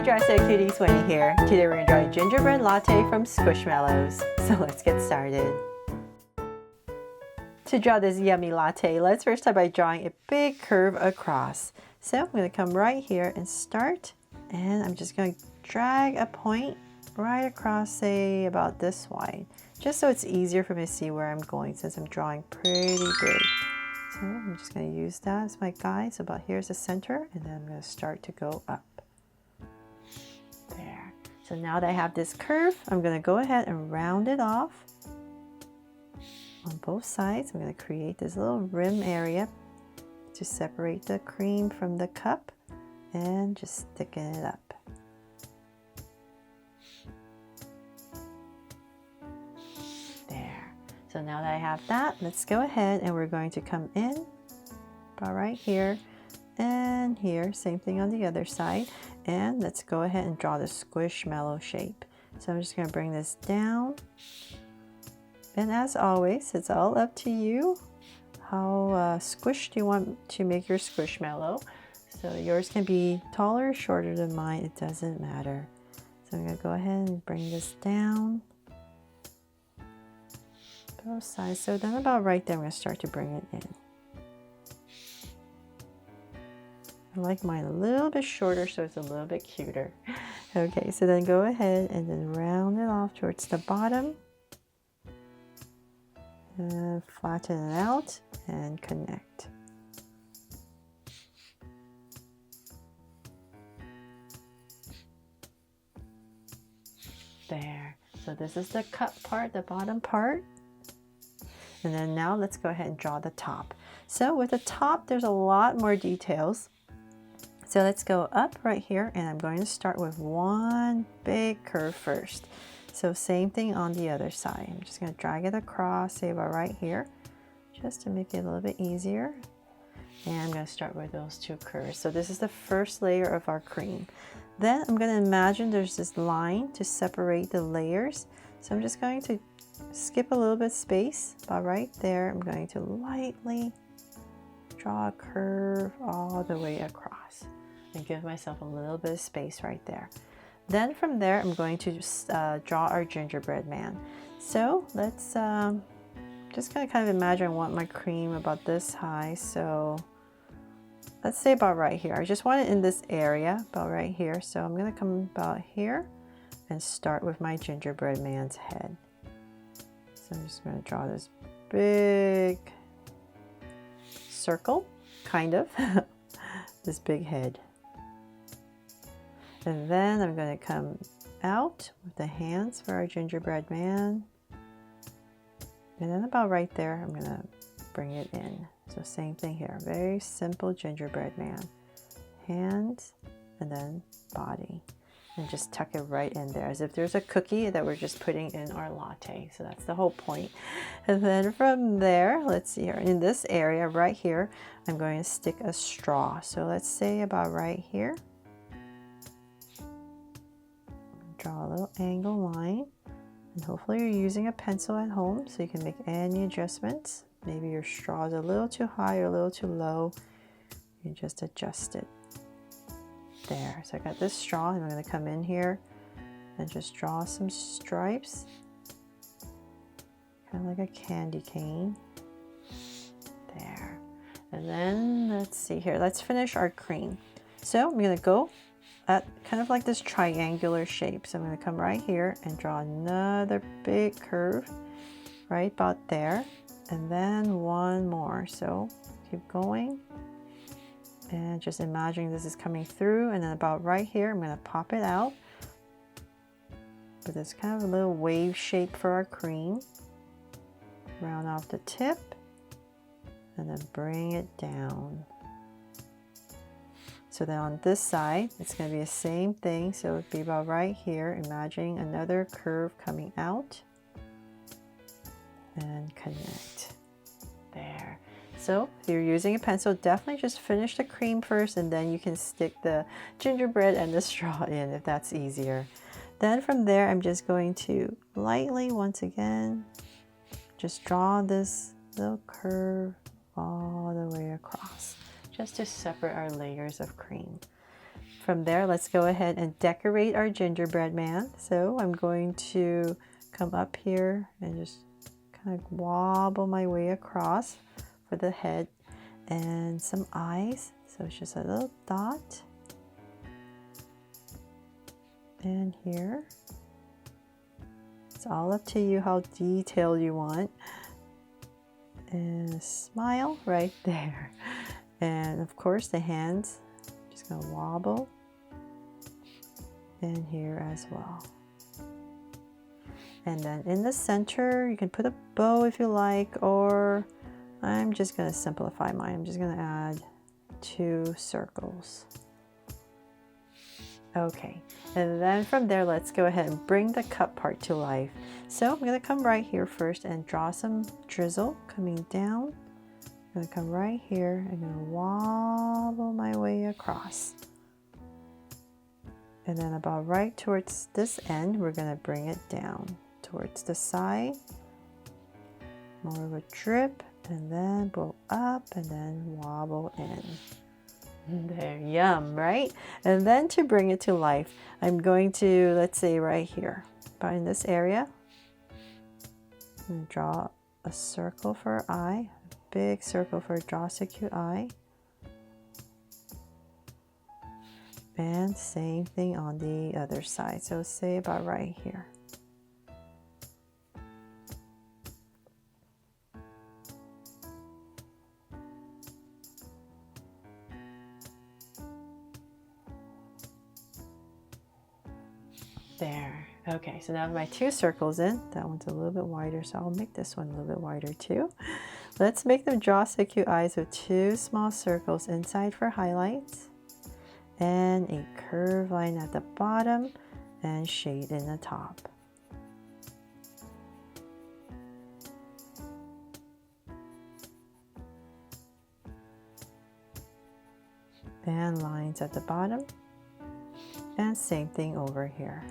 Dresser Cuties, Winnie here. Today we're enjoying gingerbread latte from Squishmallows. So let's get started. To draw this yummy latte, let's first start by drawing a big curve across. So I'm going to come right here and start, and I'm just going to drag a point right across, say about this wide, just so it's easier for me to see where I'm going since I'm drawing pretty big. So I'm just going to use that as my guide. So about here's the center, and then I'm going to start to go up. There. So now that I have this curve, I'm going to go ahead and round it off on both sides. I'm going to create this little rim area to separate the cream from the cup and just sticking it up. There. So now that I have that, let's go ahead and we're going to come in about right here and here. Same thing on the other side. And let's go ahead and draw the squishmallow shape. So I'm just going to bring this down. And as always, it's all up to you. How squished you want to make your squishmallow. So yours can be taller or shorter than mine. It doesn't matter. So I'm going to go ahead and bring this down. Both sides. So then about right there, I'm going to start to bring it in. I like mine a little bit shorter so it's a little bit cuter. Okay, so then go ahead and then round it off towards the bottom. And flatten it out and connect. There. So this is the cup part, the bottom part. And then now let's go ahead and draw the top. So with the top, there's a lot more details. So let's go up right here, and I'm going to start with one big curve first. So same thing on the other side. I'm just going to drag it across, say about right here, just to make it a little bit easier. And I'm going to start with those two curves. So this is the first layer of our cream. Then I'm going to imagine there's this line to separate the layers. So I'm just going to skip a little bit space, about right there. I'm going to lightly draw a curve all the way across and give myself a little bit of space right there. Then from there, I'm going to draw our gingerbread man. So let's just kind of imagine I want my cream about this high. So let's say about right here. I just want it in this area, about right here. So I'm going to come about here and start with my gingerbread man's head. So I'm just going to draw this big circle, kind of, this big head. And then I'm going to come out with the hands for our gingerbread man. And then about right there, I'm going to bring it in. So same thing here, very simple gingerbread man. Hands and then body. And just tuck it right in there as if there's a cookie that we're just putting in our latte. So that's the whole point. And then from there, let's see here, in this area right here, I'm going to stick a straw. So let's say about right here. Draw a little angle line, and hopefully you're using a pencil at home so you can make any adjustments. Maybe your straw is a little too high or a little too low. You can just adjust it. There, so I got this straw, and I'm going to come in here and just draw some stripes, kind of like a candy cane. There, and then let's see here, let's finish our cream. So I'm going to go at kind of like this triangular shape. So I'm going to come right here and draw another big curve right about there, and then one more. So keep going and just imagining this is coming through, and then about right here I'm going to pop it out with this kind of a little wave shape for our cream. Round off the tip and then bring it down. So then on this side, it's going to be the same thing. So it would be about right here, imagining another curve coming out and connect. There. So if you're using a pencil, definitely just finish the cream first, and then you can stick the gingerbread and the straw in if that's easier. Then from there, I'm just going to lightly, once again, just draw this little curve all the way across, just to separate our layers of cream. from there, let's go ahead and decorate our gingerbread man. So I'm going to come up here and just kind of wobble my way across for the head and some eyes. So it's just a little dot. And here. It's all up to you how detailed you want. And a smile right there. And of course the hands, just gonna wobble. And here as well. And then in the center, you can put a bow if you like, or I'm just gonna simplify mine. I'm just gonna add 2 circles. Okay, and then from there, let's go ahead and bring the cup part to life. So I'm gonna come right here first and draw some drizzle coming down. I'm gonna come right here and gonna wobble my way across. And then about right towards this end, we're gonna bring it down towards the side. More of a drip, and then go up and then wobble in. There, yum, right? And then to bring it to life, I'm going to, let's say right here, about in this area, I'm going to draw a circle for eye, a big circle for draw so cute eye. And same thing on the other side. So say about right here. There. Okay, so now my 2 circles in. That one's a little bit wider, so I'll make this one a little bit wider too. Let's make them draw so cute eyes with 2 small circles inside for highlights and a curved line at the bottom and shade in the top. And lines at the bottom, and same thing over here.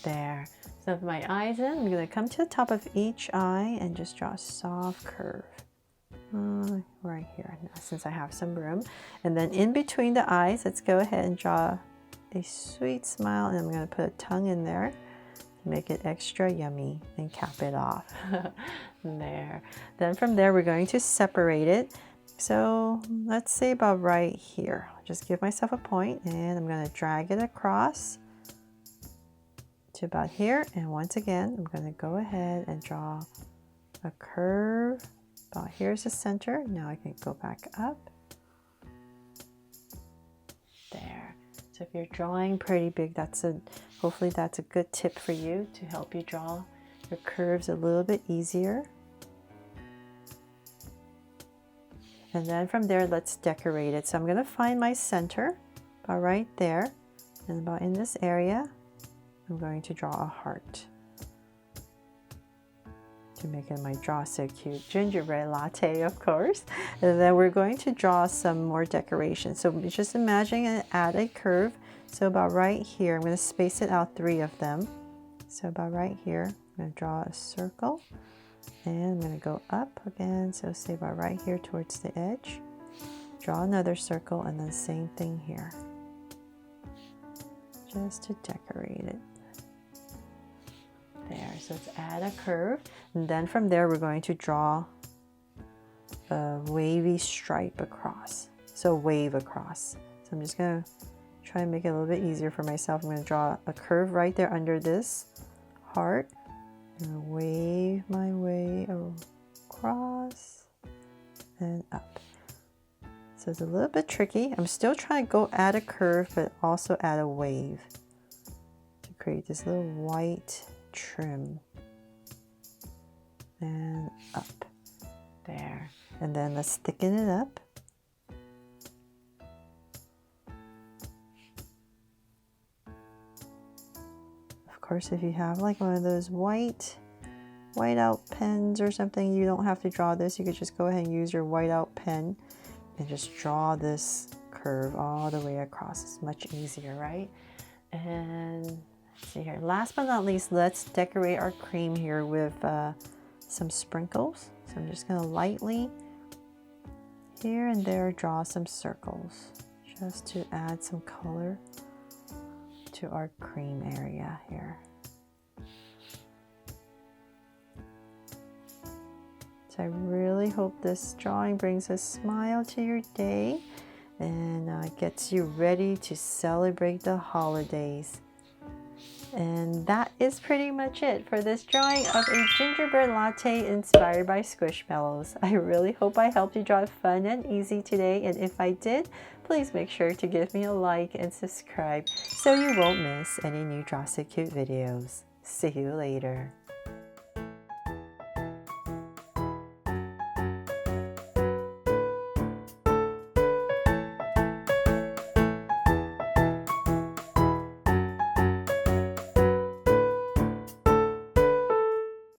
There. So with my eyes in, I'm going to come to the top of each eye and just draw a soft curve. Right here, now, since I have some room. And then in between the eyes, let's go ahead and draw a sweet smile, and I'm going to put a tongue in there to make it extra yummy and cap it off. There. Then from there, we're going to separate it. So let's say about right here. Just give myself a point, and I'm going to drag it across to about here. And once again, I'm going to go ahead and draw a curve. About here's the center. Now I can go back up. There. So if you're drawing pretty big, hopefully that's a good tip for you to help you draw your curves a little bit easier. And then from there, let's decorate it. So I'm going to find my center about right there, and about in this area, I'm going to draw a heart to make it my draw so cute gingerbread latte, of course. And then we're going to draw some more decoration. So just imagine and add a curve. So about right here, I'm going to space it out 3 of them. So about right here, I'm going to draw a circle, and I'm going to go up again. So say about right here towards the edge, draw another circle, and then same thing here, just to decorate it. There, so let's add a curve, and then from there we're going to draw a wavy stripe across, so wave across. So I'm just going to try and make it a little bit easier for myself. I'm going to draw a curve right there under this heart, and wave my way across and up. So it's a little bit tricky. I'm still trying to go add a curve, but also add a wave to create this little white trim and up there. And then let's thicken it up. Of course, if you have like one of those white whiteout pens or something, you don't have to draw this. You could just go ahead and use your whiteout pen and just draw this curve all the way across. It's much easier, right? And let's see here. Last but not least, let's decorate our cream here with some sprinkles. So I'm just going to lightly here and there draw some circles just to add some color to our cream area here. So I really hope this drawing brings a smile to your day and gets you ready to celebrate the holidays. And that is pretty much it for this drawing of a gingerbread latte inspired by Squishmallows. I really hope I helped you draw fun and easy today, and if I did, please make sure to give me a like and subscribe so you won't miss any new Draw So Cute videos. See you later.